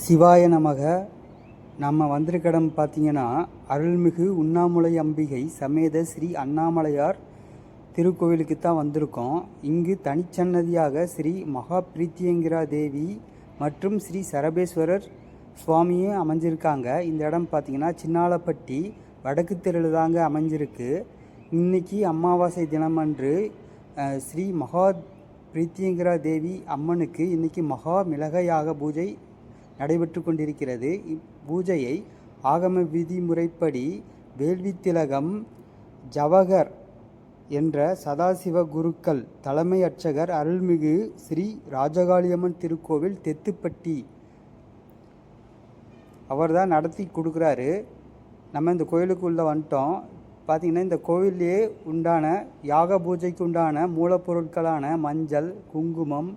சிவாய நமக. நம்ம வந்திருக்க இடம் பார்த்திங்கன்னா அருள்மிகு உண்ணாமுலை அம்பிகை சமேத ஸ்ரீ அண்ணாமலையார் திருக்கோவிலுக்கு தான் வந்திருக்கோம். இங்கு தனிச்சன்னதியாக ஸ்ரீ மகா பிரீத்தியங்கிரா தேவி மற்றும் ஸ்ரீ சரபேஸ்வரர் சுவாமியும் அமைஞ்சிருக்காங்க. இந்த இடம் பார்த்திங்கன்னா சின்னாலப்பட்டி வடக்கு தெருவில் தாங்க அமைஞ்சிருக்கு. இன்றைக்கி அமாவாசை தினமன்று ஸ்ரீ மகா பிரீத்தியங்கிரா தேவி அம்மனுக்கு இன்றைக்கி மகா மிளகையாக பூஜை நடைபெற்று கொண்டிருக்கிறது. இப்பூஜையை ஆகம விதிமுறைப்படி வேள்வி திலகம் ஜவஹர் என்ற சதாசிவ குருக்கள் தலைமை அர்ச்சகர் அருள்மிகு ஸ்ரீ ராஜகாளியம்மன் திருக்கோவில் தெத்துப்பட்டி அவர் தான் நடத்தி கொடுக்குறாரு. நம்ம இந்த கோயிலுக்குள்ளே வந்துட்டோம். பார்த்திங்கன்னா இந்த கோவிலே உண்டான யாக பூஜைக்கு உண்டான மூலப்பொருட்களான மஞ்சள், குங்குமம்,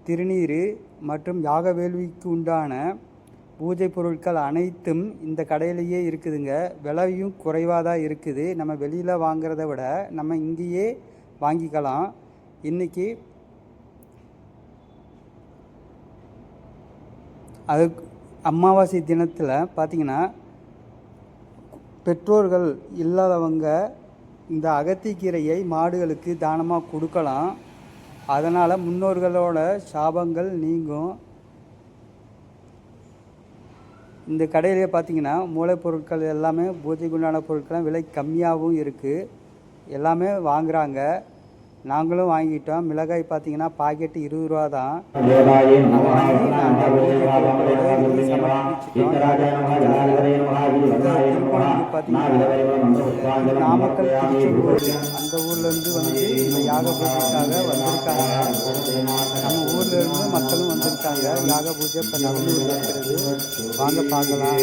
திருநீர் மற்றும் யாக வேள்விக்கு உண்டான பூஜை பொருட்கள் அனைத்தும் இந்த கடையிலேயே இருக்குதுங்க. விலையும் குறைவாக தான் இருக்குது. நம்ம வெளியில் வாங்கிறத விட நம்ம இங்கேயே வாங்கிக்கலாம். இன்றைக்கி அது அமாவாசை தினத்தில் பார்த்திங்கன்னா பெற்றோர்கள் இல்லாதவங்க இந்த அகத்திக்கீரையை மாடுகளுக்கு தானமாக கொடுக்கலாம். அதனால் முன்னோர்களோட சாபங்கள் நீங்கும். இந்த கடையிலே பார்த்திங்கன்னா மூளைப்பொருட்கள் எல்லாமே பூஜைக்கு உண்டான பொருட்கள்லாம் விலை கம்மியாகவும் இருக்குது. எல்லாமே வாங்குகிறாங்க. நாங்களும் வாங்கிட்டோம். மிளகாய் பார்த்திங்கன்னா பாக்கெட்டு 20 ரூபா தான். நாமக்கல் அந்த ஊர்லேருந்து வந்து இந்த யாக பூஜைக்காக வந்திருக்காங்க. நம்ம ஊர்லேருந்து மக்களும் வந்திருக்காங்க. யாக பூஜை இப்போ நடந்து இருக்கிறது. வாங்க பார்க்கலாம்.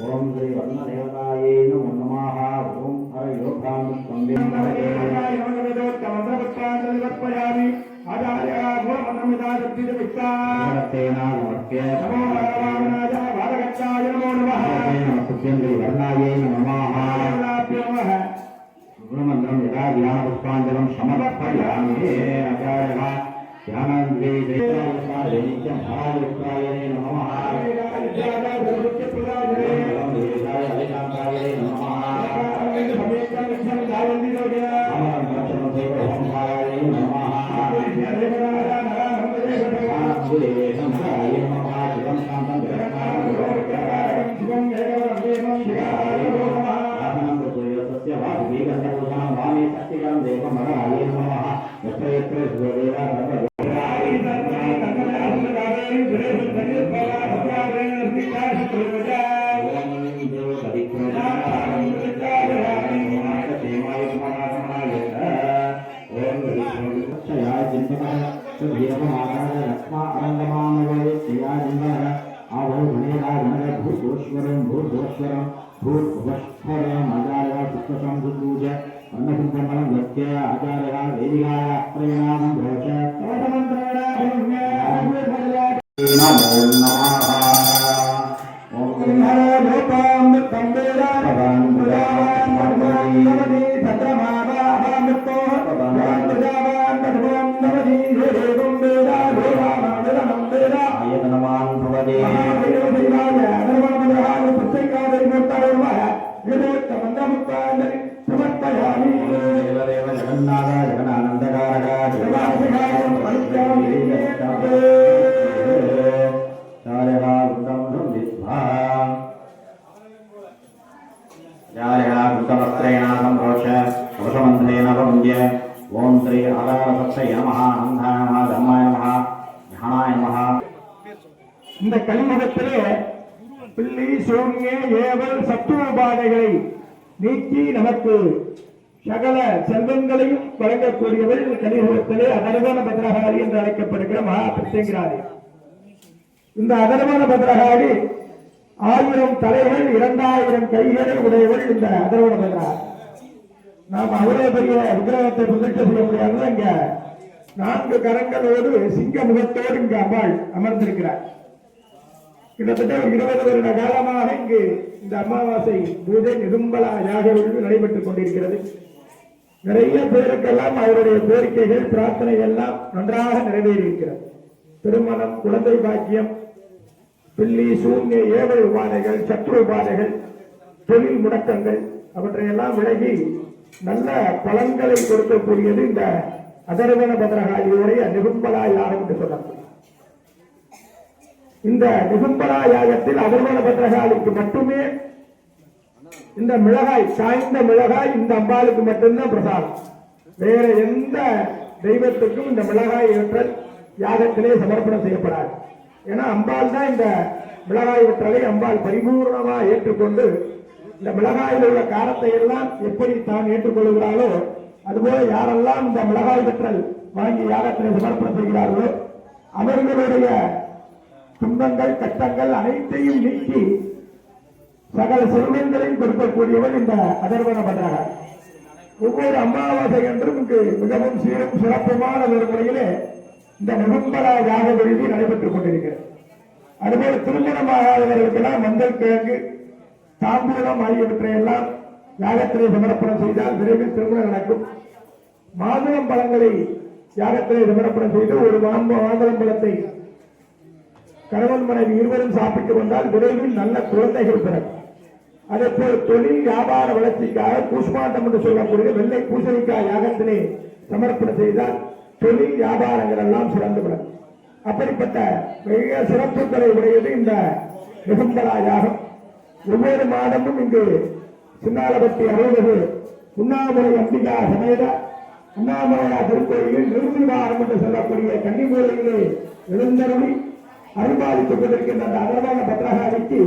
ஓம் ஸ்ரீ வர்ணதேவதாயே நமோ நமः. ஓம் ஹரயோகாம் ஸ்வந்தே நமஸ்காரமி ஆச்சார்யா குணமன்மிதாதித விஸ்தாரத்தேனா நமஸ்தே நமோ ராமானாய வாதகச்சாய நமோ நமः. நமஸ்தே வர்ணாயே நமோ நமः. குணமந்திரம் யதா ஞான புஷ்பாஞ்சலம் சமர்ப்பயாமி. ஆச்சார்யா ஞானந்வே தேவஸ்தாயே மகாவித்ராய நமோ நமः. ஓம் ஸ்ரீ ஆதாரசக்ஷய நமः. அனந்தாய நமः. தர்மாய நமः. ஞானாய நமः. இந்த கலியுகத்திலே பில்லி, சூன்ய, ஏவல், சத்துவபாதைகளை நீக்கி நமக்கு சகல செல்வங்களையும் வழங்கக்கூடியவர் இந்த கலியுகத்திலே அதர்வன பத்ரகாளி என்று அழைக்கப்படுகிற மகா பிரத்யங்கிராதி. இந்த அதர்வன பத்ரகாளி 1000 தலைகள் 2000 கைகளை உடையவள். இந்த அதர்வன பத்ரகாளி நாம் அவ்வளவு பெரிய விக்கிரகத்தை பிரதிஷ்டை செய்ய முடியாது. இங்க 4 கரங்களோடு சிங்க முகத்தோடு இங்கு அம்பாள் அமர்ந்திருக்கிறார். கிட்டத்தட்ட 20 வருட காலமாக இங்கு இந்த அமாவாசை பூஜை நிரும்பலா யாக நடைபெற்றுக் கொண்டிருக்கிறது. நிறைய பேருக்கெல்லாம் அவருடைய கோரிக்கைகள் பிரார்த்தனை எல்லாம் நன்றாக நிறைவேறியிருக்கிறது. திருமணம், குழந்தை பாக்கியம், பில்லி சூன்ய ஏவல் உபாதைகள், சத்ரு உபாதைகள், தொழில் முடக்கங்கள் அவற்றையெல்லாம் விலகி நல்ல பலன்களை கொடுக்கக்கூடியது இந்த அதர்வன பத்ரகாளியுடைய நிகும்பலா யாகம் என்று சொல்லப்படும். இந்த நிகும்பலா யாகத்தில் அதர்வன பத்ரகாளிக்கு மட்டுமே இந்த மிளகாய், சாய்ந்த மிளகாய் இந்த அம்பாளுக்கு மட்டும்தான் பிரசாதம். வேற எந்த தெய்வத்துக்கும் இந்த மிளகாய் ஏற்றல் யாகத்திலே சமர்ப்பணம் செய்யப்படாது. ஏன்னா அம்பாள் தான் இந்த மிளகாய் வெற்றலை அம்பாள் பரிபூர்ணமா ஏற்றுக்கொண்டு இந்த மிளகாயில் உள்ள காரத்தை எல்லாம் எப்படி தான் ஏற்றுக்கொள்கிறாளோ அதுபோல யாரெல்லாம் இந்த மிளகாய் வெற்றல் வாங்கி யாகத்திலே சமர்ப்பணம் செய்கிறார்களோ அவர்களுடைய துன்பங்கள், கஷ்டங்கள் அனைத்தையும் நீக்கி சகல செல்வங்களையும் கொடுக்கக்கூடியவன் இந்த அதர்வன பத்ரகாளி. ஒவ்வொரு அமாவாசை என்றும் இங்கு மிகவும் சீரும் சிறப்புமான ஒரு முறையிலே இந்த நிகும்பலா யாக விழுதி நடைபெற்றுக் கொண்டிருக்கிறது. அதுபோல திருமணமாகாதவர்களுக்கெல்லாம் மஞ்சள் கிழங்கு, தாம்பூலம் ஆகியவற்றையெல்லாம் யாகத்திலே சமர்ப்பணம் செய்தால் விரைவில் திருமணம் நடக்கும். மாதுளம் பழங்களை யாகத்திலே சமர்ப்பணம் செய்து ஒரு மாதுளம் பழத்தை கணவன் மனைவி இருவரும் சாப்பிட்டு வந்தால் விரைவில் நல்ல குழந்தைகள் பிறக்கும். அதே போல் தொழில் வியாபார வளர்ச்சிக்காக கூஷ்மாண்டம் என்று சொல்லக்கூடிய வெள்ளை பூசணிக்காய் யாகத்திலே சமர்ப்பணம் செய்தால் தொழில் வியாபாரங்கள் எல்லாம் சிறந்து விடும். அப்படிப்பட்ட மிக சிறப்புகளை உடையது இந்த நிகும்பலா யாகம். ஒவ்வொரு மாதமும் இங்கு சின்னாலபட்டி அருள்மிகு உண்ணாமுறை அம்பிகா சமேத உண்ணாமுறையா திருக்கோயிலில் நிறுத்திவாரம் என்று சொல்லக்கூடிய கன்னிமூலையிலே எழுந்தருளி அருள்பாலித்துக் கொண்டிருக்கின்ற அந்த அதர்வன பத்ரகாளிக்கு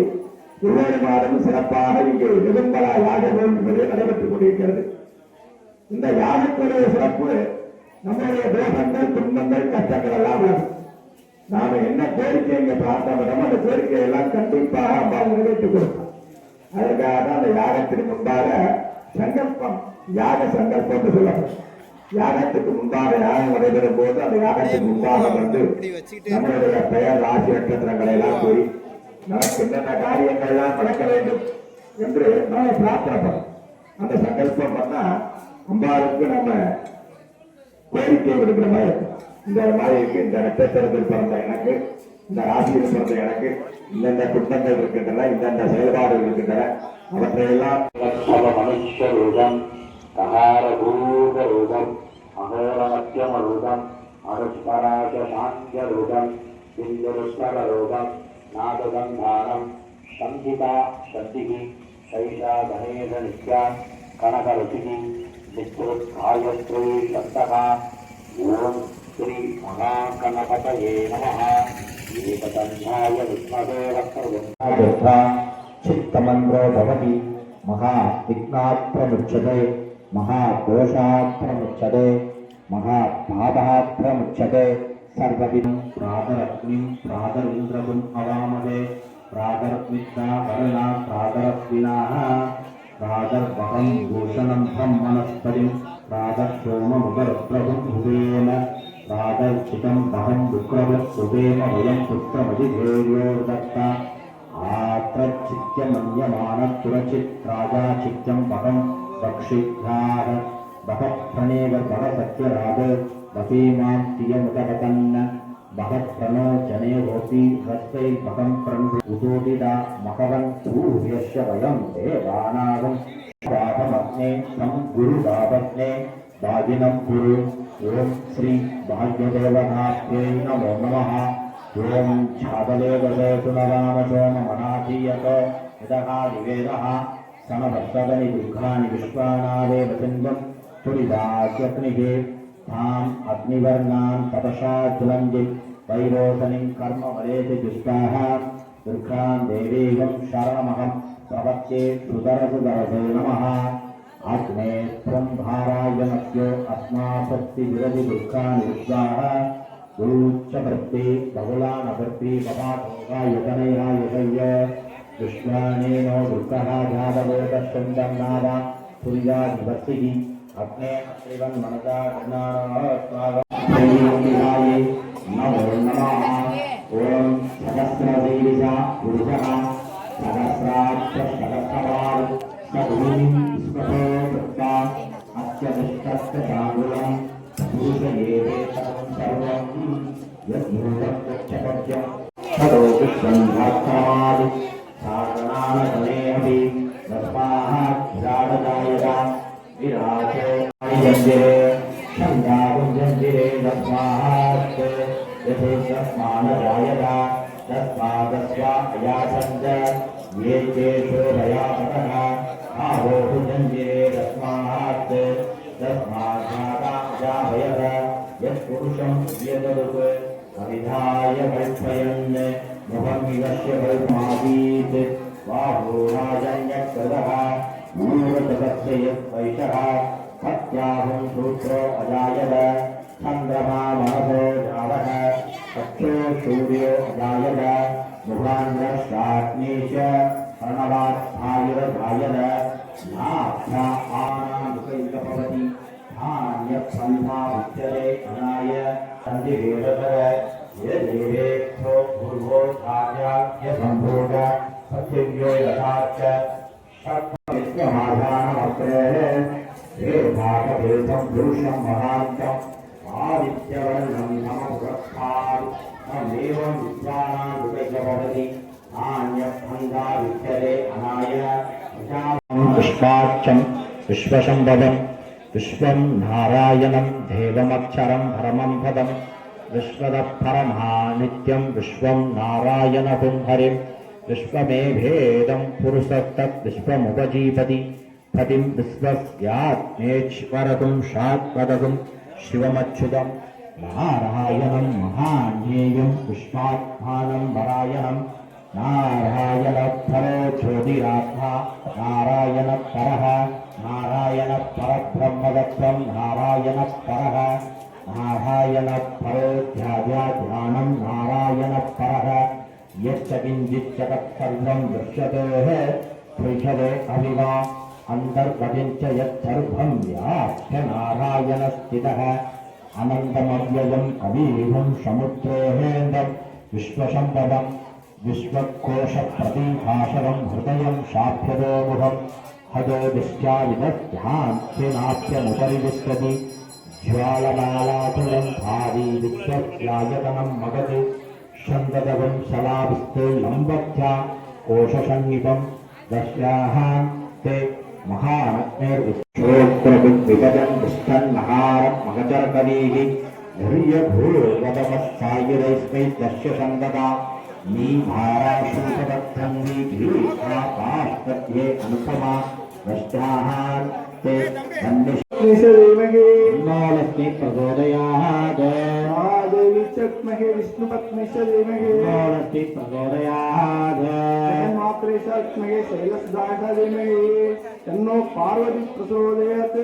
ஒவ்வொரு மாதமும் சிறப்பாக இங்கு நிகும்பலா யாக என்பது நடைபெற்றுக் கொண்டிருக்கிறது. இந்த யாகத்துடைய சிறப்பு நம்முடைய தோஷங்கள், துன்பங்கள், கஷ்டங்கள் எல்லாம் உள்ளது. நாம என்ன கோரிக்கை இங்க பார்த்தோம் அந்த கோரிக்கை எல்லாம் கண்டிப்பாக அம்பாள் நிறைவேற்றிக் கொடுப்போம். அதற்காக தான் அந்த யாகத்திற்கு முன்பாக சங்கல்பம், யாக சங்கல்பம் என்று சொல்லப்படும். யாகத்துக்கு முன்பாக யாகம் நடைபெறும் போது அந்த யாகத்துக்கு முன்பாக வந்து நம்மளுடைய பெயர், ராசி நட்சத்திரங்களை எல்லாம் கூறி நமக்கு என்னென்ன காரியங்கள் எல்லாம் நடக்க வேண்டும் என்று நாம பிரார்த்தனை பண்ணோம். அந்த சங்கல்பம் பண்ணா அம்பாளுக்கு நம்ம கோரிக்கை விடுக்கிற மாதிரி இருக்கும். இந்த மாதிரி இருக்கு, இந்த நட்சத்திரத்தில் பிறந்த எனக்கு, இந்த ராசியில் பிறந்த எனக்கு இந்தந்த குற்றங்கள் இருக்கின்றன, இந்தந்த செயல்பாடுகள் இருக்கின்றன, அவற்றையெல்லாம் மனுஷரூபம், ககாரபூதரூபம், அகோரமத்தியமரூபம், அனுஸ்மராஜசாந்தியரூபம், சிந்தருஸ்வரூபம், நாதகந்தானம், சந்திதா சந்திகி, சைஷா கணேச நித்யா, கனகருசிகி, நித்ருத் காயத்ரி சந்தகா. ஓம் ஸ்ரீ மகாகணபதயே நமः. ஏகதந்தாய வித்மஹே வக்ரதுண்டாய चित्तमन्त्रो भवति महाविघ्नाप्रमुच्यते महादोषाप्रमुच्यते महापापाप्रमुच्यते सर्वविधं प्रातरग्निं प्रातरिन्द्रगुं अवामहे प्रातर्विद्या वरुणा प्रातरस्विनाः प्रातर्वहं भूषणं ब्रह्मणस्पतिं प्रातर्सोममुदरप्रभुं भुवेन प्रातर्चितं वहं विक्रमसुवेन वयं पुत्रमधिधेर्योर्दत्ता आत्रचित्यमन्यमानपुरचित्राजाचित्यं वहं रक्षिभ्याः वहप्रणेव वहसत्यराग वहीमां तियमुदवतन् वहप्रणो जनेवोऽपि हस्तैर्वहं प्रणुदोदिता महवन् सूर्यस्य वयं देवानागं स्वाहमग्ने तं गुरुदापत्ने वाजिनं गुरु. ओं श्री भाग्यदेवनाथ्यै नमो नमः. ओं छादले वसेतु नवामसोममनाधीयत यदः निवेदः समभक्तगनि दुःखानि विश्वानादेव सिन्धुं तुलिदास्यग्निः ताम् अग्निवर्णान् तपसा ज्वलन्ति वैरोचनीं कर्म वरेति जुष्टाः दुर्गां देवीं शरणमहं प्रपद्ये सुदरसुदरसे नमः. अग्ने त्वं भारायमस्यो अस्मासक्ति विरति दुःखानि विश्वाः गुरुच्चभक्ति बहुलानभक्ति पपाठोगायतनयायतय विश्वानेनो दुर्गः जातवेदश्चन्दं नादा पुरियाधिपतिः अग्ने श्रीवन् मनसा ज्ञानाय नमो नमः. ओं सहस्रशीर्षा पुरुषः सहस्राक्ष सहस्रपाल् सभूमिं स्पृशो कृत्वा सत्यनिष्ठस्य तांबूलं पूजयेदेतं सर्वं यद्भूतं गच्छपत्यं ततो विश्वन्धात्मादि साधनानगणेऽपि तस्माज्जाडजायता विराजो जञ्जिरे शङ्गाकुञ्जञ्जिरे तस्मात् यथेष्टस्मानजायता तस्मादस्वा अयासञ्च ये चेशोदयापतः आहोतु जञ्जिरे तस्मात् तस्माज्जातयत यत्पुरुषं यदरुक् अविधाय कल्पयन् मुखमिवस्य कल्पमासीत् बाहुराजन्यकृतः मूलतपस्य यत्वैषः सत्याहुं सूत्रो अजायत चन्द्रमा मनसो जातः चक्षो सूर्यो अजायत मुखान्यश्चाग्नि च प्रणवात्थायुरजायत नाभ्या आनामुपैकभवति धान्यफल्मा उच्यते अनाय सन्धिवेदतर यदेवेक्षो पूर्वो धार्याख्य सम्भोग पृथिव्यो यथाच षट्विश्वमाधानमत्रे वेदागवेदं पुरुषं महान्तम् आदित्यवर्णं नमोरक्षात् तमेवं विद्वानां उपैकभवति नान्यफल्मा उच्यते अनाय पुष्पाक्षं विश्वशम्भवं विश्वं नारायणं देवमक्षरं परमं पदं विश्वतः परमः नित्यं विश्वं नारायणं हरिं विश्वमेवेदं पुरुषस्तत् विश्वमुपजीवति पतिं विश्वस्यात्मेश्वरं शाश्वतं शिवमच्युतं नारायणं महाज्ञेयं विश्वात्मानं नारायणं नारायणपरो ज्योतिरात्मा नारायणपरः नारायणपरब्रह्मतत्त्वं नारायणपरः नारायणपरो ध्यानं नारायणपरः यच्च किञ्चित् जगत्सर्वं दृश्यते दृश्यते अविवा अन्तर्गतिञ्च यत्सर्वं व्याप्य नारायणस्थितः अनन्तमव्ययम् अवीहं समुद्रेहेन्दं विश्वशम्भवं विश्वकोशप्रतिभाषणं हृदयं शाप्यतो मुखं हदो दिश्चाविदध्यान्त्यनाप्यमुपरि विश्वति ज्वालमालातुलं भावी विश्वस्यायतनं मगति शन्ददवं शलाभिस्ते लम्बभ्या कोशसन्निपं दस्याहान्ते महानग्नेर्विश्वोग्रविपदं दुष्टन्महारं मगचरकरीः धैर्यभूर्वतमस्सायुधैस्मै दस्य सन्दता नीभाराशूतबद्धन्वी भीष्मापाष्पत्ये अनुपमा दस्याहान्ते लक्ष्मी प्रचोदयात् देवी चक्महे विष्णुपत्नी देमहे लक्ष्मी प्रचोदयात् मात्रे चक्महे शैलसुधासा देमहे तन्नो पार्वती प्रचोदयात्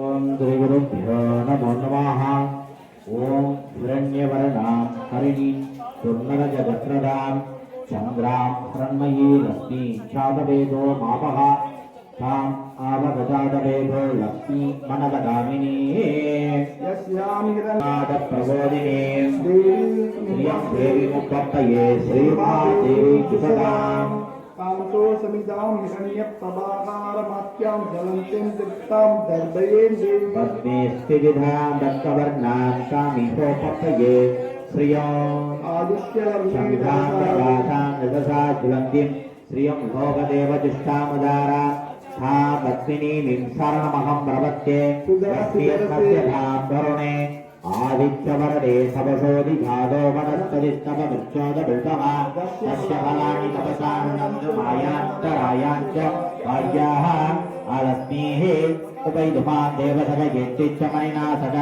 ओम श्री गुरुभ्यो नमो नमः। ओम हिरण्यवर्णां हरिणीं सुवर्णरजवस्त्रदां चन्द्रां हिरण्मयी लक्ष्मी चादवेदो मापः ताम् आवगजातवेदो लक्ष्मी मनवगामिनी यस्यां प्रबोधिनी श्रियं देवीमुपत्तये श्रीमहादेवी कुसदाम् कामतो समिदां हिरण्यप्रभाकारमात्यां ज्वलन्तीं दीप्तां दर्शयेन् देवी पद्मे स्थितिधां दत्तवर्णां कामितोपत्तये श्रियम् आदित्यवर्णीं प्रभासां रजसा ज्वलन्तीं श्रियं लोकदेवजिष्ठामुदारा सा पद्मिनीं शरणमहं प्रपद्ये सत्यधां वरुणे आदित्यवरदे तपसोदि जातो वनस्पतिस्तपमृच्छोदभृतमा तस्य फलानि तपसानन्दं मायान्तरायाञ्च भार्याः आलक्ष्मीः उपैधुमां देवसखयेत्तिच्च मणिना सख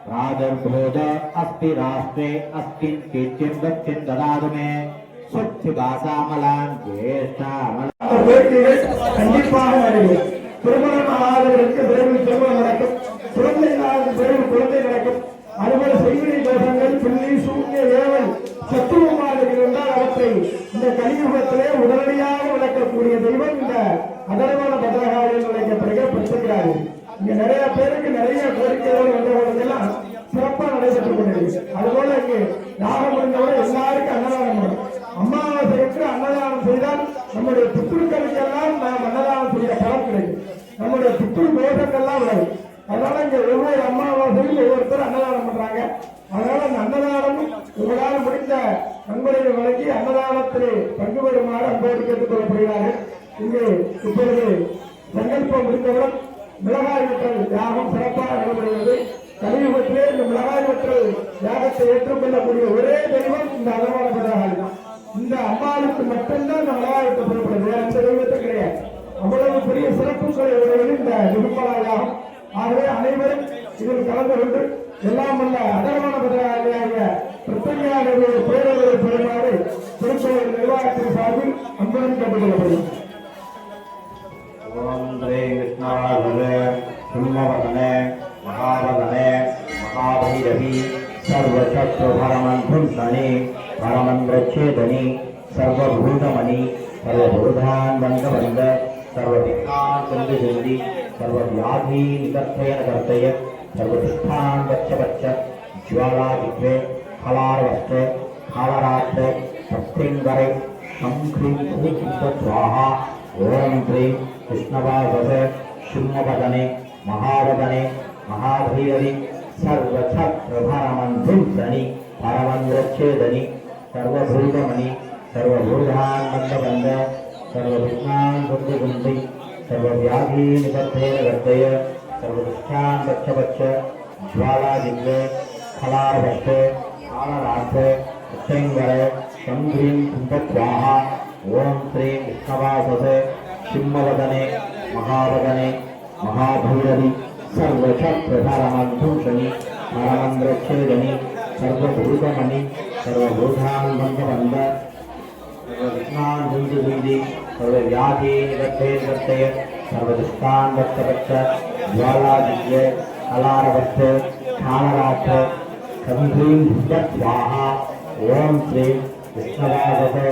प्रादुर्भूत अस्ति राष्ट्रे अस्मिन् कीर्तिं गच्छिन् ददातु मे स्वच्छिभासामलां ज्येष्ठामलां கண்டிப்பாக நடக்கும். திருமணம் ஆகாதவர்களுக்கு விரைவில் திருமணம் நடக்கும். குழந்தை இல்லாத விரைவில் குழந்தை நடக்கும். அதுபோல செய்வினை தோஷங்கள் பிள்ளை சூன்ய ஏவல் சத்துவமாக இருந்தால் அவற்றை இந்த கலியுகத்திலே உடனடியாக விளக்கக்கூடிய தெய்வம் இந்த அதர்வன பத்ரகாளியில் விளக்கப்படுகிறார்கள். இங்க நிறைய பேருக்கு நிறைய கோரிக்கைகள் வந்தவர்களெல்லாம் சிறப்பாக நடைபெற்றுக் கொண்டிருக்கு. அதுபோல இங்கு யாகம் முடிந்தவரை எல்லாருக்கும் அன்னதானம் பண்ணும். அமாவாசைக்கு அன்னதானம் செய்தால் நம்முடைய புத்திருக்களுக்கெல்லாம் நாம் அன்னதானம் செய்ய பித்ரு தோஷங்கள்லாம் விலகு. அதனால இங்க ஒவ்வொரு அமாவாசையும் ஒவ்வொருத்தர் அன்னதானம் பண்றாங்க. அதனால அந்த அன்னதானம் உங்களால் முடிந்த நன்கொடையை வழங்கி அன்னதானத்திலே பங்கு பெறுமாறு அன்போடு கேட்டுக் கொள்ளப்படுகிறார்கள். இங்கு இப்பொழுது சங்கல்பம் முடிந்தவுடன் மிளகாய் வெற்றல் யாகம் சிறப்பாக நடைபெறுகிறது. கலியுகத்திலே இந்த மிளகாய் வெற்றல் யாகத்தை ஏற்றுக்கொள்ளக்கூடிய ஒரே தெய்வம் இந்த அகர்வான பதாகாளி தான். இந்த அம்மாளுக்கு மட்டும்தான் இந்த மிளகாய் வெற்றல் புறப்படுது, வேற எந்த தெய்வத்தும் கிடையாது. அவ்வளவு பெரிய சிறப்புகளை உடையது இந்த நிருமலா யாகம். ஆகவே அனைவரும் இதில் கலந்து கொண்டு எல்லாம் உள்ள அகர்வான பதாகாளியாக பிரத்யேக பேரவை பெறுமாறு திருக்கோவில் நிர்வாகத்தின் சார்பில் அன்புடன் கேட்டுக் கொள்ளப்படும். ஓம் ஸ்ரீ கிருஷ்ணாவதனே சிம்மவதனே மகாவதனே மகாபைரவி சர்வசத்ருபரமன்றும்சனி பரமந்திரச்சேதனி சர்வபூதமணி சர்வபூதான் வந்தவந்த சர்வவிக்னான் சிந்தி சர்வவியாதி நிகர்த்தய நகர்த்தய சர்வதிஷ்டான் வச்ச வச்ச ஜுவாலாதித்வே கலாரவஸ்தே காலராத்ரே சத்தியங்கரை சம்க்ரீம் சுவாஹா. ஓம் ஸ்ரீ கிருஷ்ணவாசே சிம்மவதனே மகாவதனே மகாபைரவி சர்வசத்ருபரமன்றும்சனி பரமந்திரச்சேதனி சர்வபூதமணி சர்வபூதான் வந்தவந்த சர்வவிக்னான் சிந்தி சர்வவியாதி நிகர்த்தய நகர்த்தய சர்வதிஷ்டான் வச்ச வச்ச ஜுவாலாதித்வே கலாரவஸ்தே காலராத்ரே சத்தியங்கரை சம்க்ரீம் சுவாஹா. ஓம் ஸ்ரீ கிருஷ்ணவாசே சிம்மவதனே மகாவதனே மகாபைரவி சர்வசத்ருபரமன்றும்சனி பரமந்திரச்சேதனி சர்வபூதமணி சர்வபூதான் வந்தவந்த சர்வவிக்னான் சிந்தி சர்வவியாதி நிகர்த்தய சர்வதிஷ்டான் வச்ச வச்ச ஜுவாலாதித்யே கலாரவஸ்தே காலராத்ரே சம்க்ரீம் சுவாஹா. ஓம் ஸ்ரீ கிருஷ்ணவாசே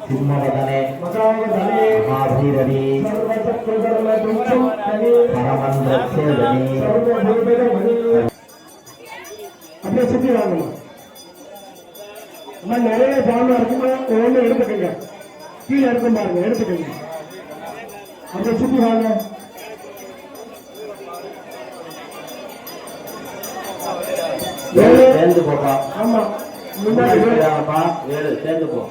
சிம்மவதனே மகாபைரவி பரமந்திரச்சேதனி. அப்படியே சுத்தி வாங்கம்மா. அம்மா நிறைய சாமி இருக்குமா ஒண்ணு எடுத்துக்கங்க, கீழே இருக்கும் பாருங்க, எடுத்துக்கங்க. அப்படியே சுத்தி வாங்க. சேர்ந்து போப்பா. ஆமா முன்னாடி ஏழு சேர்ந்து போ.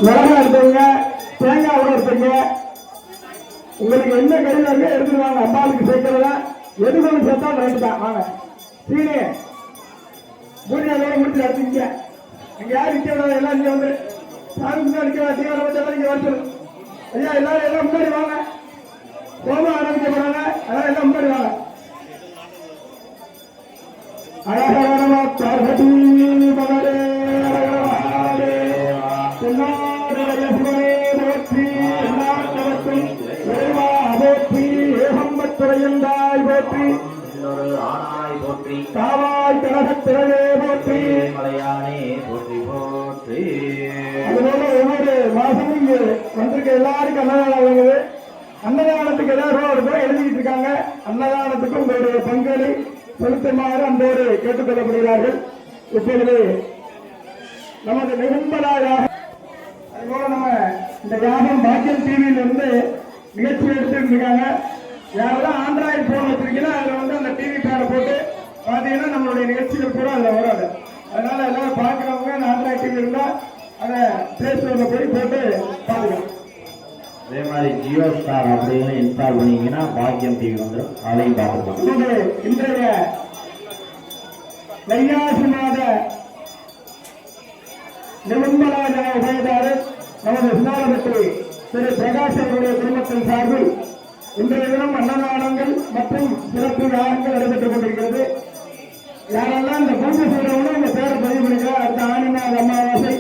மிளகா எடுத்துங்க, தேங்காய் கூட எடுத்துங்க. உங்களுக்கு என்ன கருவி வந்து எடுத்துட்டு வாங்க. அம்பாளுக்கு சேர்க்கிறதா எது கொஞ்சம் சேர்த்தா ரைட்டு தான். வாங்க சீனி பூஜையோட முடிச்சு எடுத்துங்க. அங்க யாரும் நிக்க விடாது, எல்லாம் இங்க வந்து சாமி முன்னாடி நிக்க தீவிரம் வச்சாலும் இங்க வருது. ஐயா எல்லாரும் எல்லாம் முன்னாடி வாங்க. கோபம் ஆரம்பிக்க போறாங்க, அதனால எல்லாம் முன்னாடி வாங்க. அழகரமா பார்வதி மகளே போற்றி காவாய் கனகத்திரளே போற்றி மலையானே போற்றி போற்றி. அதுபோல ஒவ்வொரு மாசமும் இங்க வந்திருக்க எல்லாருக்கும் அன்னதானம் வழங்குது. அன்னதானத்துக்கு ஏதாவது ரூபா கூட எழுதிக்கிட்டு இருக்காங்க. அன்னதானத்துக்கு உங்களுடைய பங்களை செலுத்துமாறு அன்போடு கேட்டுக் கொள்ளப்படுகிறார்கள். இப்பொழுது நமது நிரும்பலாயாக அதுபோல நம்ம இந்த யாகம் பாக்கியம் டிவியில இருந்து நிகழ்ச்சி எடுத்துட்டு இருக்காங்க. யாரெல்லாம் ஆண்ட்ராய்டு போன் வச்சிருக்கீங்கன்னா அதுல வந்து அந்த டிவி பேரை போட்டு பாத்தீங்கன்னா நம்மளுடைய நிகழ்ச்சிகள் கூட அதுல வராது. அதனால எல்லாரும் பாக்குறவங்க அந்த ஆண்ட்ராய்டு டிவி இருந்தா அதை பிளே ஸ்டோர்ல போய் போட்டு பாத்துக்கலாம். அதே மாதிரி ஜியோ ஸ்டார் அப்படின்னு இன்ஸ்டால் பண்ணீங்கன்னா பாக்கியம் டிவி வந்துடும், அதையும் பார்த்துக்கலாம். இன்றைய வைகாசி மாத நிர்மலாஜ உபயதாரர் நமது விசாரணத்தை திரு பிரகாசனுடைய குடும்பத்தின் சார்பில் இன்றைய தினம் அன்னதானங்கள் மற்றும் சிறப்பு யாகங்கள் நடைபெற்றுக் கொண்டிருக்கிறது. யாரெல்லாம் இந்த பூஜை செய்யறவங்க இந்த பேரை பதிவு பண்ணிக்கிறார். அடுத்த ஆடி மாத அமாவாசை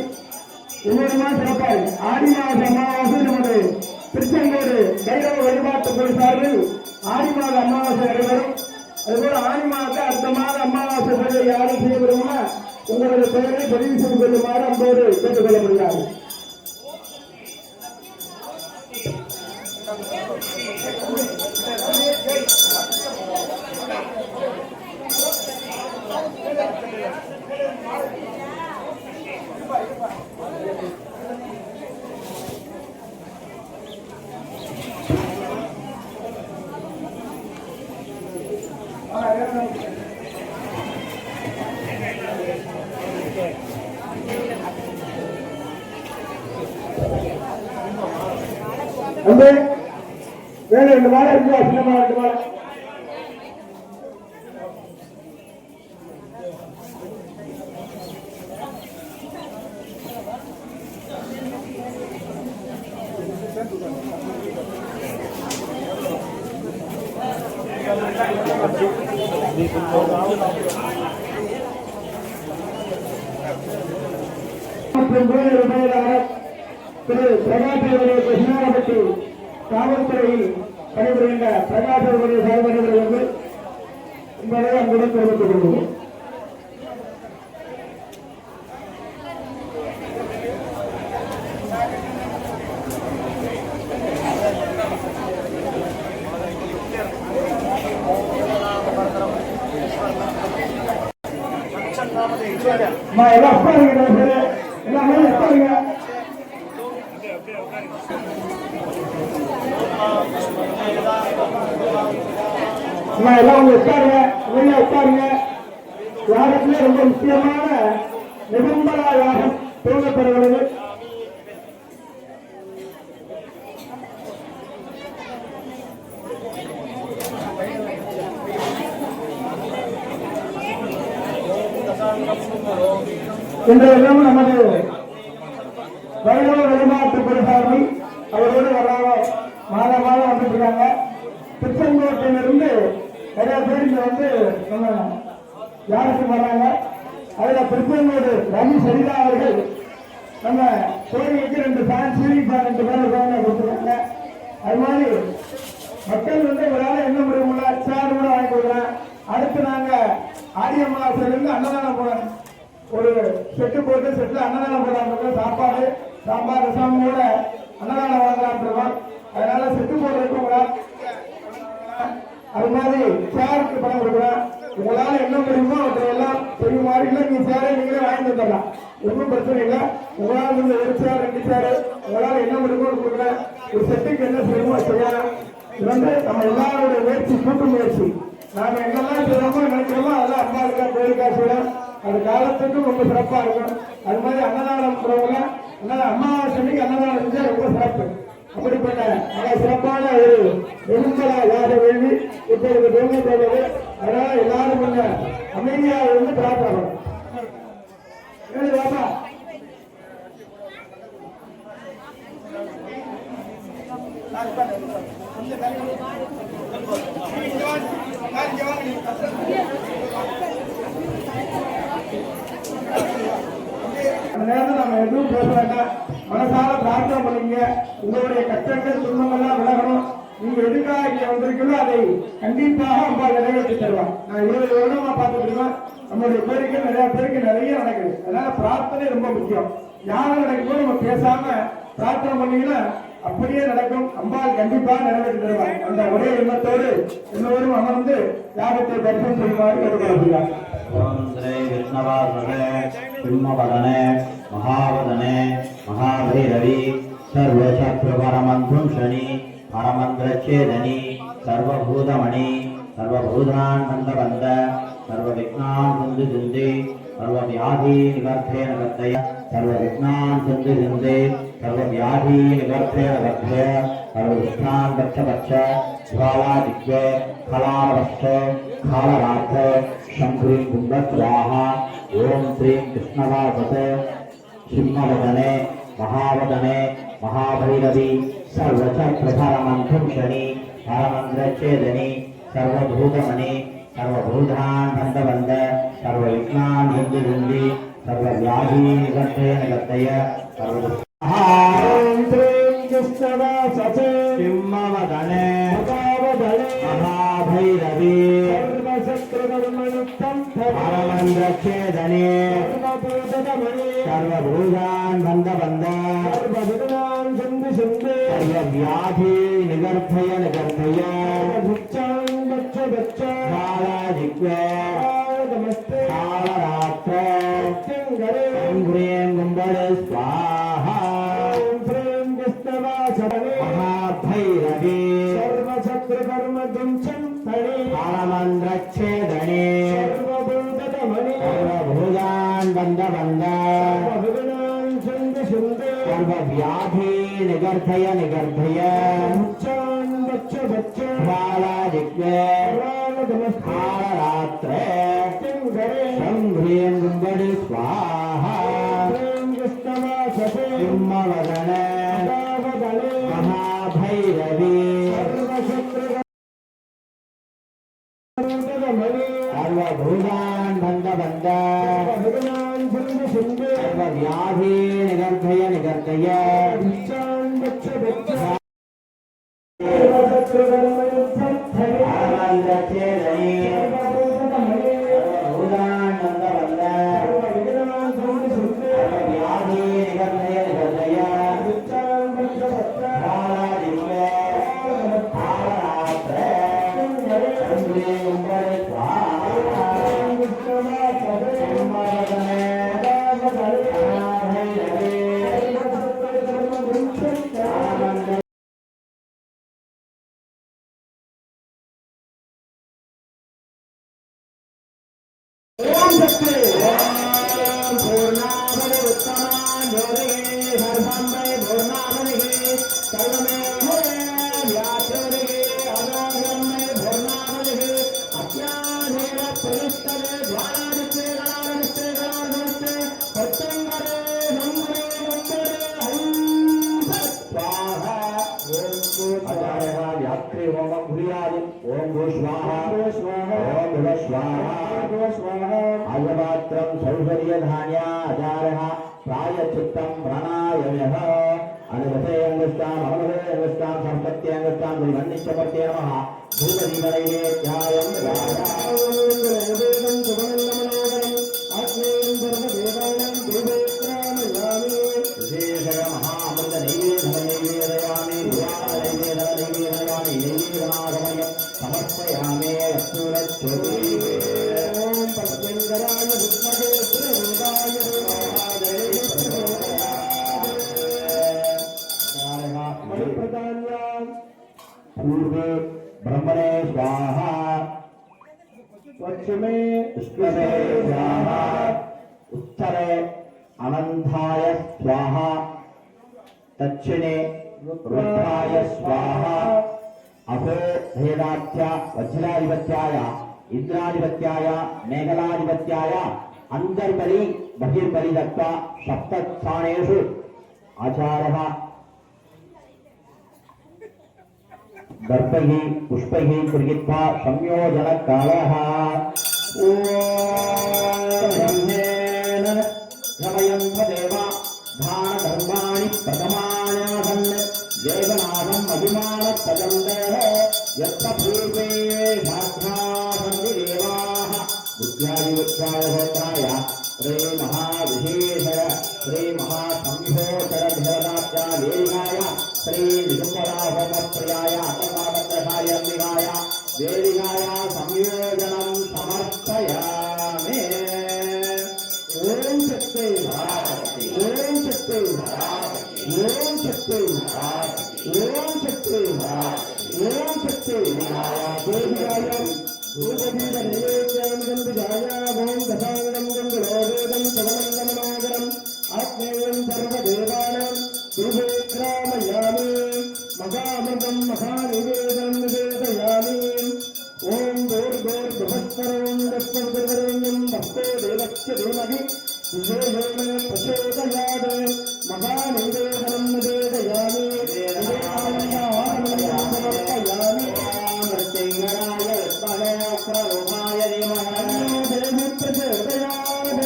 ஒவ்வொரு மாதம் சிறப்பாக ஆடி மாத அமாவாசை நமது திருச்செங்கோடு கைரவ வழிபாட்டு குழு சார்பில் ஆடி மாத அமாவாசை நடைபெறும். அதுபோல ஆடி மாதத்தை அடுத்த மாத அமாவாசை பூஜை யாரும் செய்ய விரும்பினா உங்களது பெயரை பதிவு செய்து கொள்ளுமாறு அன்போடு கேட்டுக் கொள்ளப்படுகிறார்கள். வந்து வேற 2 மாலை இருந்தா சின்னமா 2 மாலை திரு பிரகாசவருடைய கிருஷ்ணாரப்பட்டி காவல்துறையில் பணிபுரிகின்ற பிரகாசவருடைய சகோதரர்கள் என்பதை அங்குடன் தெரிவித்துக் கொள்வோம். எல்லாம் உட்காருங்க, எல்லாமே உட்காருங்க. எல்லாம் உங்க உட்காருங்க, வெளியே உட்காருங்க. யாகத்திலே ரொம்ப முக்கியமான நிபந்தனா யாகம் துவங்கப்படுகிறது. இன்றைய தினம் நமது வைணவ வெளிநாட்டு குருசாமி அவரோடு வராங்க மாதம் வந்துட்டு இருக்காங்க. திருச்செங்கோட்டையிலிருந்து நிறைய பேர் இங்க வந்து நம்ம யாருக்கு வராங்க. அதுல திருச்செங்கோடு ரவி சரிதா அவர்கள் நம்ம கோரிக்கைக்கு 2 ஃபேன் சீலிங் ஃபேன் 2 பேர் கொடுத்துருக்காங்க. அது மாதிரி மக்கள் வந்து ஒரு ஆள் என்ன முடியுங்களா சேர் கூட வாங்கி கொடுக்குறேன். அடுத்து நாங்க ஆரியம்மாசிலிருந்து அன்னதானம் போறோம். ஒரு செட்டு போட்டு செட்டுல அன்னதானம் போடுறாங்க. சாப்பாடு சாம்பார் ரசம் கூட அன்னதானம் வாங்கலாம் இருக்கோம். அதனால செட்டு போடுறதுக்கு உங்களால் அது மாதிரி சேருக்கு பணம் கொடுக்குறேன். உங்களால என்ன முடியுமோ அவற்றை எல்லாம் செய்யுமாறு. இல்லை நீங்க சேரை நீங்களே வாங்கி தரலாம், ஒன்றும் பிரச்சனை இல்லை. உங்களால் வந்து 1 சேர் 2 சேரு உங்களால என்ன முடியுமோ கொடுக்குறேன். ஒரு செட்டுக்கு என்ன செய்யுமோ செய்யலாம். இது வந்து நம்ம எல்லாருடைய முயற்சி, கூட்டு முயற்சி. நாம என்னெல்லாம் செய்யறோமோ நினைக்கிறோமோ அதெல்லாம் அம்மா இருக்கா கோயிலுக்கா செய்யலாம். அது காலத்துக்கும் ரொம்ப சிறப்பா இருக்கும். அது மாதிரி அன்னதானம் போறவங்க அமாவாசைக்கு அன்னதானம் செஞ்சா ரொம்ப சிறப்பு. அப்படிப்பட்ட மிக சிறப்பான ஒரு நெருங்கலா யார வேள்வி இப்பொழுது துவங்கப்படுவது. அதனால எல்லாரும் கொஞ்சம் அமைதியாக இருந்து பிரார்த்தனை. அந்த நேரத்தில் நம்ம எதுவும் பேச வேண்டாம். மனசால பிரார்த்தனை பண்ணீங்க. உங்களுடைய கஷ்டங்கள் துன்பங்கள்லாம் விலகணும். நீங்க எதுக்காக இங்க வந்திருக்கீங்களோ அதை கண்டிப்பாக அம்மா நிறைவேற்றி தருவான். நான் 20 வருடமா பார்த்துட்டு இருக்கேன். நம்மளுடைய கோரிக்கை நிறைய பேருக்கு நிறைய நடக்குது. அதனால பிரார்த்தனை ரொம்ப முக்கியம். யாரும் நடக்கும்போது நம்ம பேசாம பிரார்த்தனை பண்ணீங்கன்னா அப்படியே நடக்கும். அம்பாள் கண்டிப்பாக நிறைவேற்றி தருவாங்க. அந்த ஒரே எண்ணத்தோடு எல்லோரும் அமர்ந்து யாகத்தை தரிசனம் செய்யுமாறு கேட்டுக்கொள்கிறார். சிம்மவதனே மகாவதனே மகாபைரவி சர்வசத்ருபரமத்வம்சனி பரமந்திரச்சேதனி சர்வபூதமணி சர்வபூதான் பந்தபந்த சர்வவிக்னான் சந்து சிந்தி சர்வவியாதி நிவர்த்தேன கர்த்தய சர்வவிக்னான் சந்து சிந்தி சர்வவியாதி நிவர்த்தேன கர்த்தய சர்வவிக்னான் பட்ச ஜ்வாலாதிக்ய கலாவஸ்த காலராத்த சம்ஹ்ரீம் கும்பத்வாஹா ஓம் ஸ்ரீம் கிருஷ்ணவாசத சிம்மவதனே மகாவதனே மகாபைரவி சர்வசத்ருபரமத்வம்சனி பரமந்திரச்சேதனி சர்வபூதமணி சர்வபூதான் பந்தவந்த சர்வவிக்னான் சந்து சிந்தி சர்வவியாதி நிவர்த்தேன கர்த்தய சிம்மவதனே மகாபைரவி பரமந்திரச்சேதனே சர்வபூதான் பந்தபந்த சர்வவியாதி நிவர்த்தய நிவர்த்தய மகாபைரவி பரமந்திரச்சேதனே சர்வபூதான் பந்தபந்த सर्वव्याधि निगर्धय निगर्धय उच्चान् वच्च वच्च बालादिक्ये कालरात्रे तिङ्गरे शङ्घ्रियं गुम्बडि स्वाहा स्तवासते सिंहवदने दावदले महाभैरवी सर्वशत्रमणि सर्वभूतान् बन्धबन्ध भगवान् सिंह सर्वव्याधि निगर्धय निगर्धय उच्चान् वच्च वच्च सर्वशत्रमणि आनन्दचेदने सर्वभूतान् बन्धबन्ध सर्वव्याधि निगर्धय निगर्धय कालादिक्ये कालरात्रे शङ्घ्रियं गुम्बडि स्वाहा सिंहवदने महाभैरवी आनन्द पूर्णावले उत्तमान्योदये सर्वम्बे पूर्णावले सर्वमे व्याप्योदये अनागम्ये पूर्णावले अज्ञानेन पुरस्तरे द्वारादित्ये गणादित्ये गणादित्ये प्रत्यङ्गरे नम्रे नम्रे हंस स्वाहा आचार्यः व्याक्रे होमं भूयादि ओम भू स्वाहा ओम भुव स्वाहा आयपात्रं सौषर्यधान्याचारः प्रायचित्तं प्राणायामः अनुगते अंगस्तां अमृते अंगस्तां संपत्ति अंगस्तां गुरुवन्निश्चपर्ते नमः धूपदीपनैवेद्यायं विशेषय महामृत नैवेद्यमनैवेदयामि भुवानैवेद्यमनैवेदयामि नैवेदनागमयं समर्पयामि अस्तुरच्छोति पूर्वे ब्रह्मणे स्वाहा पश्चिमे पुष्पमे स्वाहा उत्तरे अनन्ताय स्वाहा दक्षिणे रुद्राय स्वाहा अभो भेदाख्य वज्राधिपत्याय इंद्राधिपत्याय मेघलाधिपत्याय अंतर्बलि बहिर्बलि दत्वा सप्तस्थानेषु आचारः दर्पैः पुष्पैः गृहीत्वा संयोजनकालः ब्रह्मेण रमयन्त देवा दानधर्माणि प्रथमान्यासन् देवनाथं महिमानप्रचण्डः यत्र पूर्वे शास्त्रासन्ति देवाः बुद्ध्यादिवृत्ताय होत्राय श्री महाविशेषय श्री महासंभोषरभेदाख्या वेदिकाय श्री निरुपराहोमप्रियाय अतर्वादग्रहाय अंबिकाय वेदिकाय संयोजनं समर्पयामि। ओम शक्ति ओम शक्ति ओम शक्ति ओम शक्ति ओम शक्ति वेदिकाय धूपदीप नैवेद्यां गन्धजाय ओम दशांगं गङ्गलोवेदं सवनन्दमनोगरम् आत्मेयं सर्वदेवानां दुर्वेक्रामयामि मगामृतं महानिवेदं निवेदयामि। ओम दूर्दूर्बृहस्परं दस्पर्दवरेण्यं भक्तो देवस्य धीमहि धियो यो मे प्रचोदयात् महानिवेदनं निवेदयामि। समर्पयामि मृत्युञ्जयाय विद्महे अक्ररूपाय धीमहि देवी प्रचोदयात्।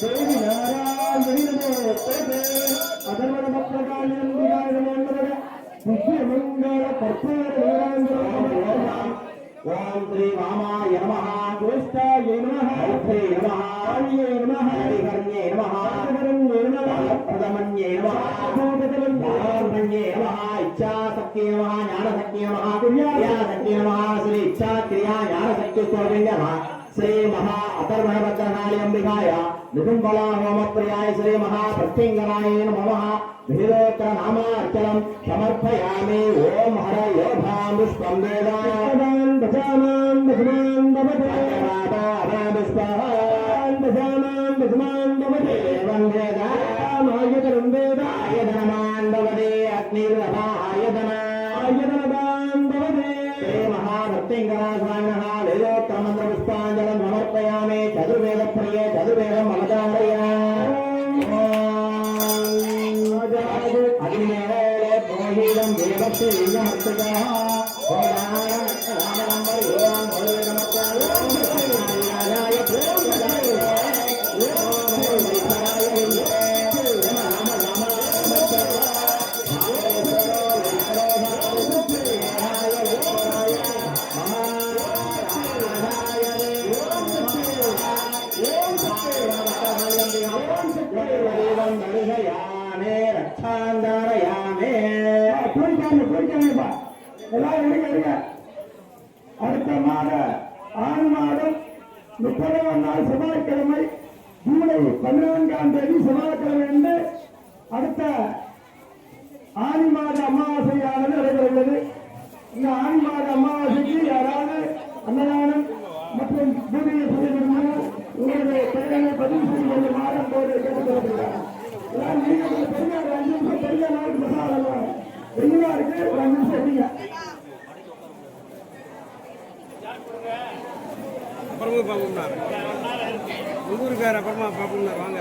देवी नारायणी नमोस्तुते अधर्मप्रकाण्यं विघ्नमङ्गल कर्पूरवीराञ्जलिः। ओम श्री रामाय नमः ज्येष्ठाय नमः अर्थे नमः आर्ये नमः हरिहर्ये नमः हरिहरण्ये नमः प्रथमन्ये नमः ब्रह्मण्ये नमः इच्छाशक्ति नमः ज्ञानशक्ति नमः क्रियाशक्ति नमः श्री इच्छा क्रिया ज्ञानशक्ति स्वरूपिण्ये नमः श्री महा अपर्वणभद्रकाली अंबिकाय निकुंभला होम प्रियाय श्री महा प्रत्यंगनाय नमः विहिरोत्र नामार्चनम समर्पयामि ओम हर योधाम पुष्पम वेदान दशानां दशमान नमते पुष्पान् दशानां दशमान नमते वन्दे दामायतनं वेदायतनमान नमते अग्निर्वहायतनायतनदान नमते श्री महाभक्तिङ्गरास्वामिनः वेदोत्तर मंत्र पुष्पाञ्जलिं समर्पयामि चतुर्वेद प्रिये चतुर्वेदं ममतारया अग्निमेले प्रोहितं देवस्य लिङ्गमर्तकः அடுத்த மாத 6 மாதம் 30ஆம் நாள் செவ்வாய்க்கிழமை ஜூலை 14ஆம் தேதி செவ்வாய்க்கிழமை என்று அடுத்த ஆனி மாத அமாவாசையானது நடைபெறுகிறது. இந்த ஆனி மாத அமாவாசைக்கு யாராவது அன்னதானம் மற்றும் பூஜையை செய்ய விரும்பினால் உங்களுடைய பெயரை பதிவு செய்து கொள்ளுமாறு போது கேட்டுக்கொள்ளப்படுகிறார். நீங்க பெரிய 5 நிமிஷம் பெரிய நாள் பிரசாதம் வெயிலா இருக்கு, ஒரு 5 நிமிஷம் எப்படிங்க அப்புறமா பார்ப்போம்னா ஊருக்கார் அப்புறமா பார்ப்போம்னா வாங்க.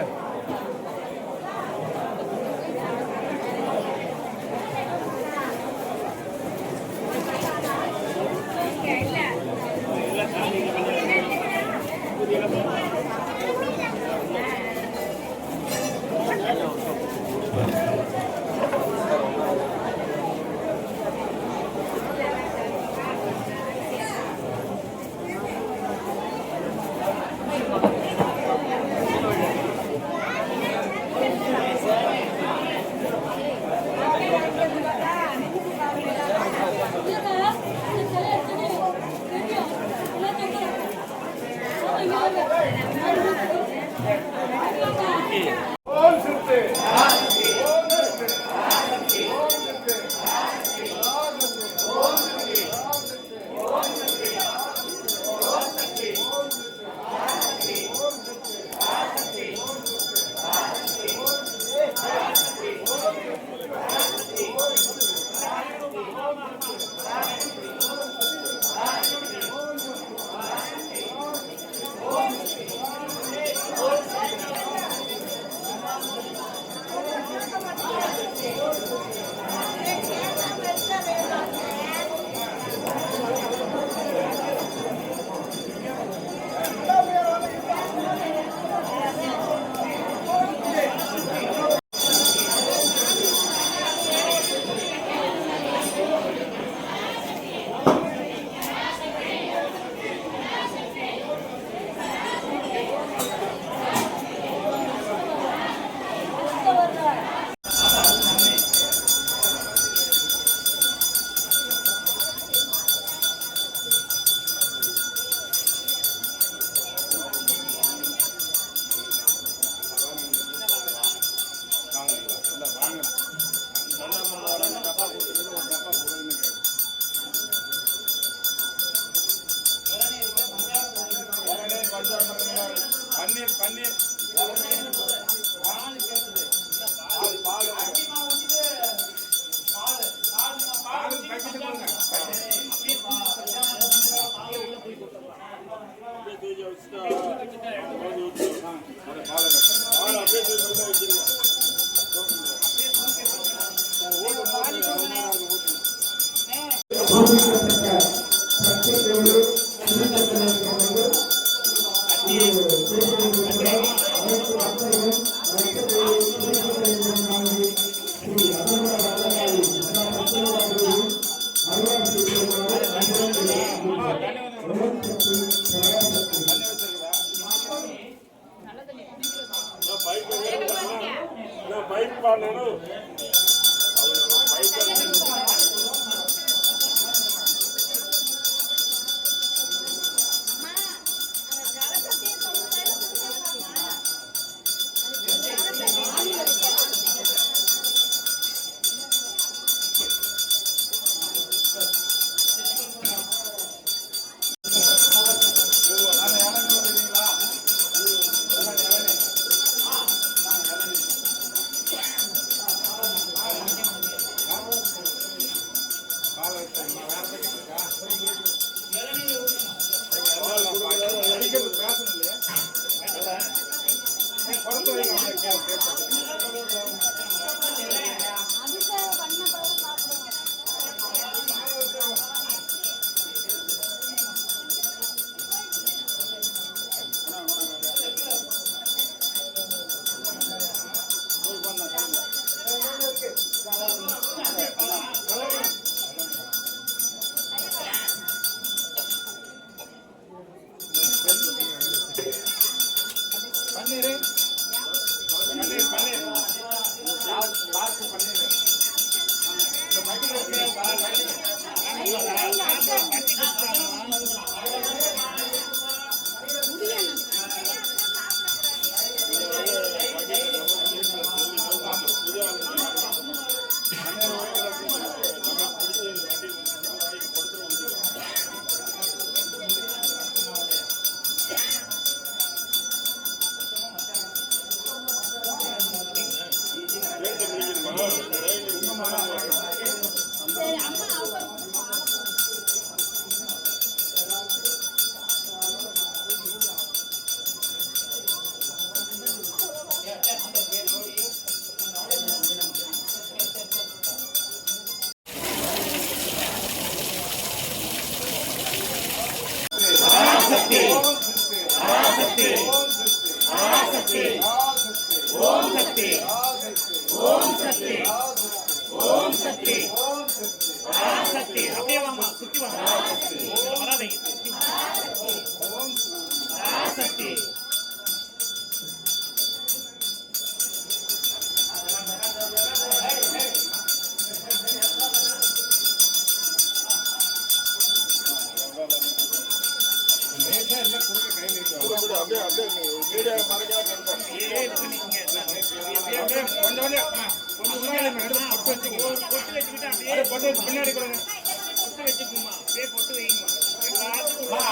பின்னாடி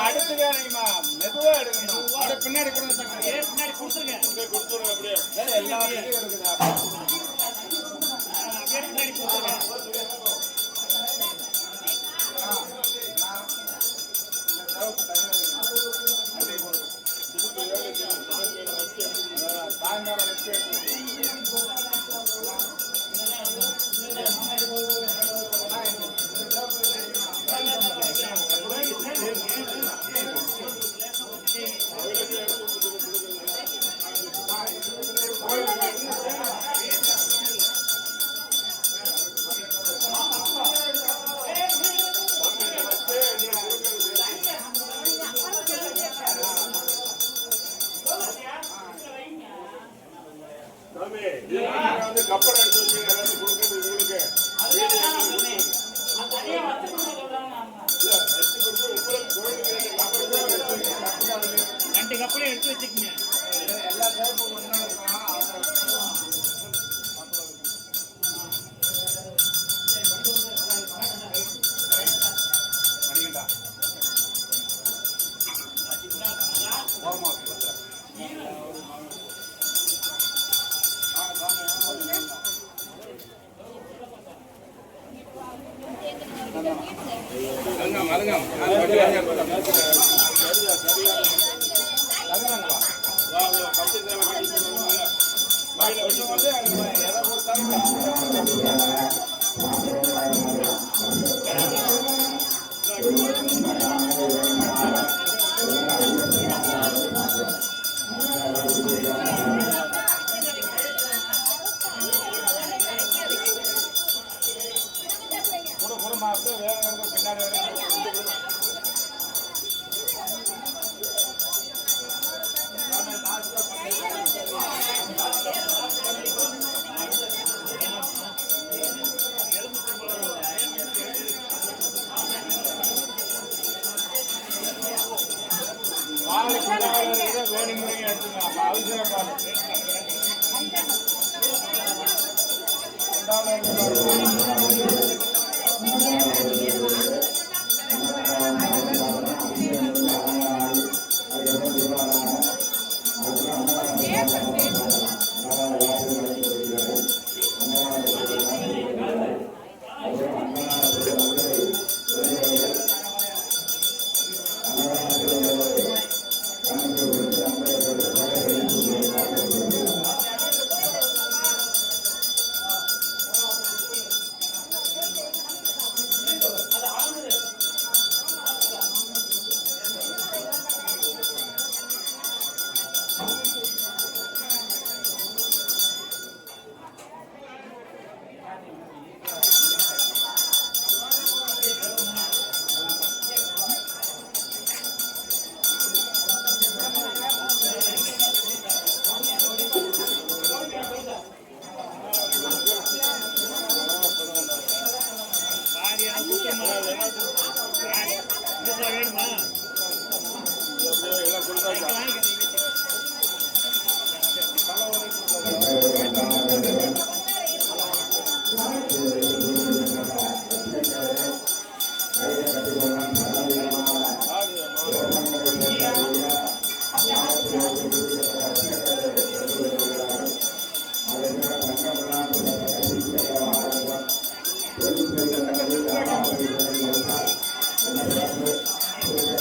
அடுத்து வேணுங்கம்மா, மெதுவா எடுக்கணும். பின்னாடி பின்னாடி கொடுத்துருங்க அப்படியே எல்லாத்துக்கும் இருக்குதா பின்னாடி கொடுத்துருங்க. சாயங்காலம் வச்சு கப்பல் எடுத்து வச்சு எல்லாத்தையும் கொடுக்குறது உங்களுக்கு ரெண்டு கப்பலையும் எடுத்து வச்சுக்கோங்க. எல்லா தேவையும் Thank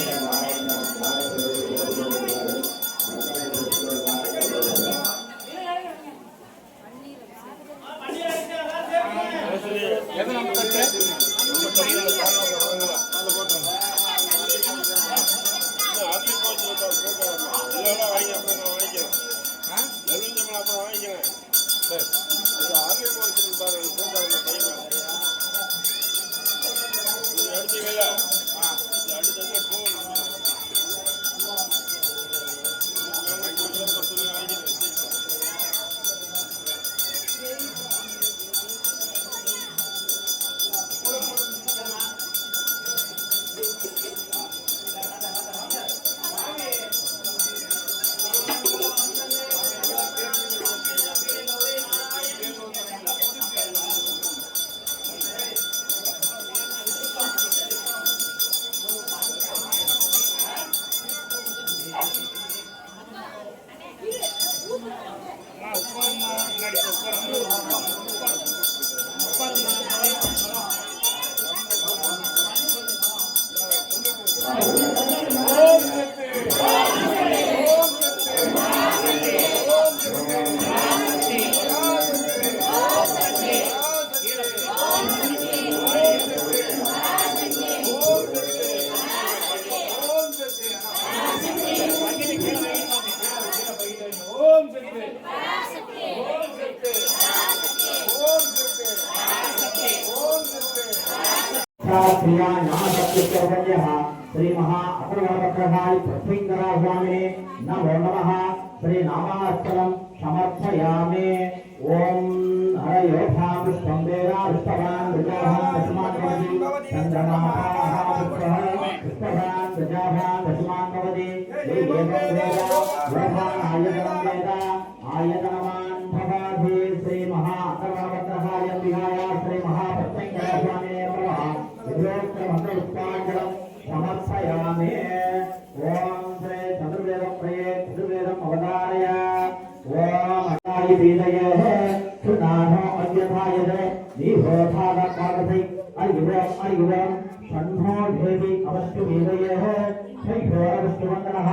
you. ब्रह्मण्यः श्री महा अथर्वणवक्रहाय पृथ्वींकरा स्वामिने नमो नमः। श्री नामास्तरं समर्पयामि। ओम हरयोधां पुष्पं वेदा पुष्पवान् विजयः तस्मात् भवति चन्द्रमाः पुष्पवान् विजयः तस्मात् भवति। एवं वेदा योधान् आयतनं वेदा आयतनवान् भवति। श्री महा अथर्वणवक्रहाय विहाय श्री महा पृथ्वींकरा स्वामिने नमः। विद्रोक्तमन्त्रपुष्पाञ्जलं समर्पयामि। ओम श्री चतुर्वेदं प्रये चतुर्वेदम् अवधारय। ओम अनादि वेदयः सुनानो अन्यथायते निहोधादपादसै अरिवं षण्णो देवी अवस्तु वेदयः शैभोरवस्तुवन्दनः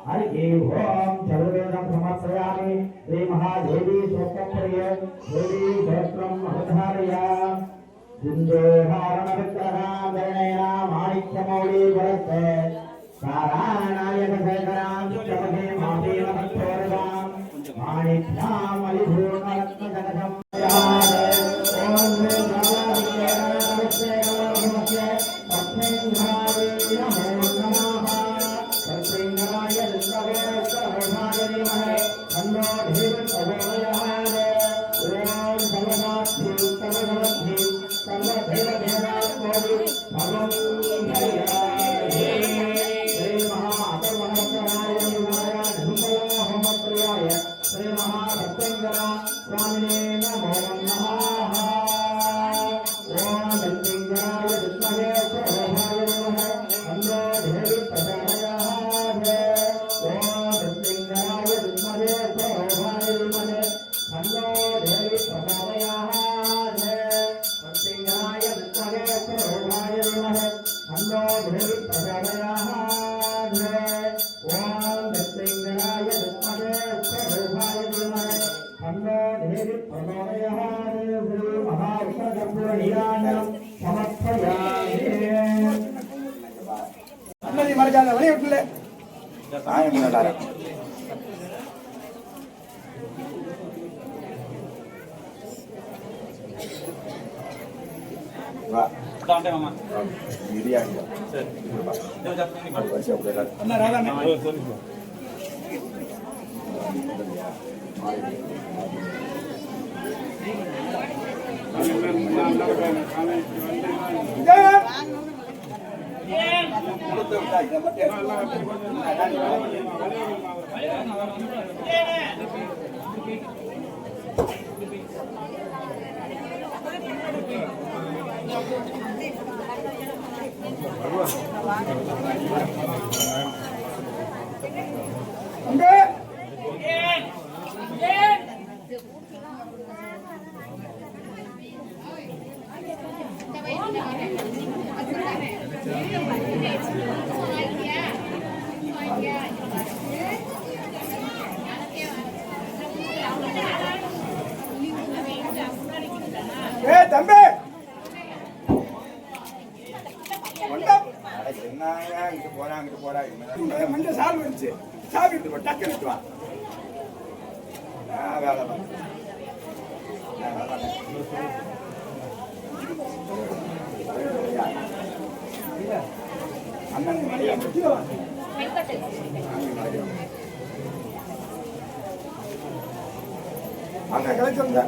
हरिः ओम चतुर्वेदं समर्पयामि। श्री महादेवी स्वप्नप्रिये देवी गोत्रम् अवधारय। सिंधुहारणविग्रहां वर्णेना माणिक्यमौलिवरस्ते सारानायकशेखरां चमके मापेनमक्षोरगां माणिक्यां मलिभूर्णरत्नजगदं श्री महाभक्तेंद्रा स्वामिने नमो नमः। ओम भक्तेंद्राय विद्महे प्रभवाय नमः तन्नो देवी प्रचोदयात्। ओम भक्तेंद्राय विद्महे प्रभवाय नमः तन्नो देवी प्रचोदयात्। भक्तेंद्राय विद्महे प्रभवाय नमः तन्नो देवी प्रचोदयात्। ओम भक्तेंद्राय विद्महे प्रभवाय नमः तन्नो देवी प्रचोदयात्। श्री महाविष्णुकर्पूरनीराजनं समर्पयामि। அண்ணாதி மறக்காத வழி விட்டுல சாயம் பண்ணாரு வா தாண்டே மாமா பிரியாணி சரி அண்ணா ராதா சரி தம்பி என்னங்க இங்க போறா மஞ்ச சால் வந்துச்சு சாவி எடுத்து டக்கு எடுத்து வா வேலை அண்ணன் அண்ணன் கழிச்சு வந்த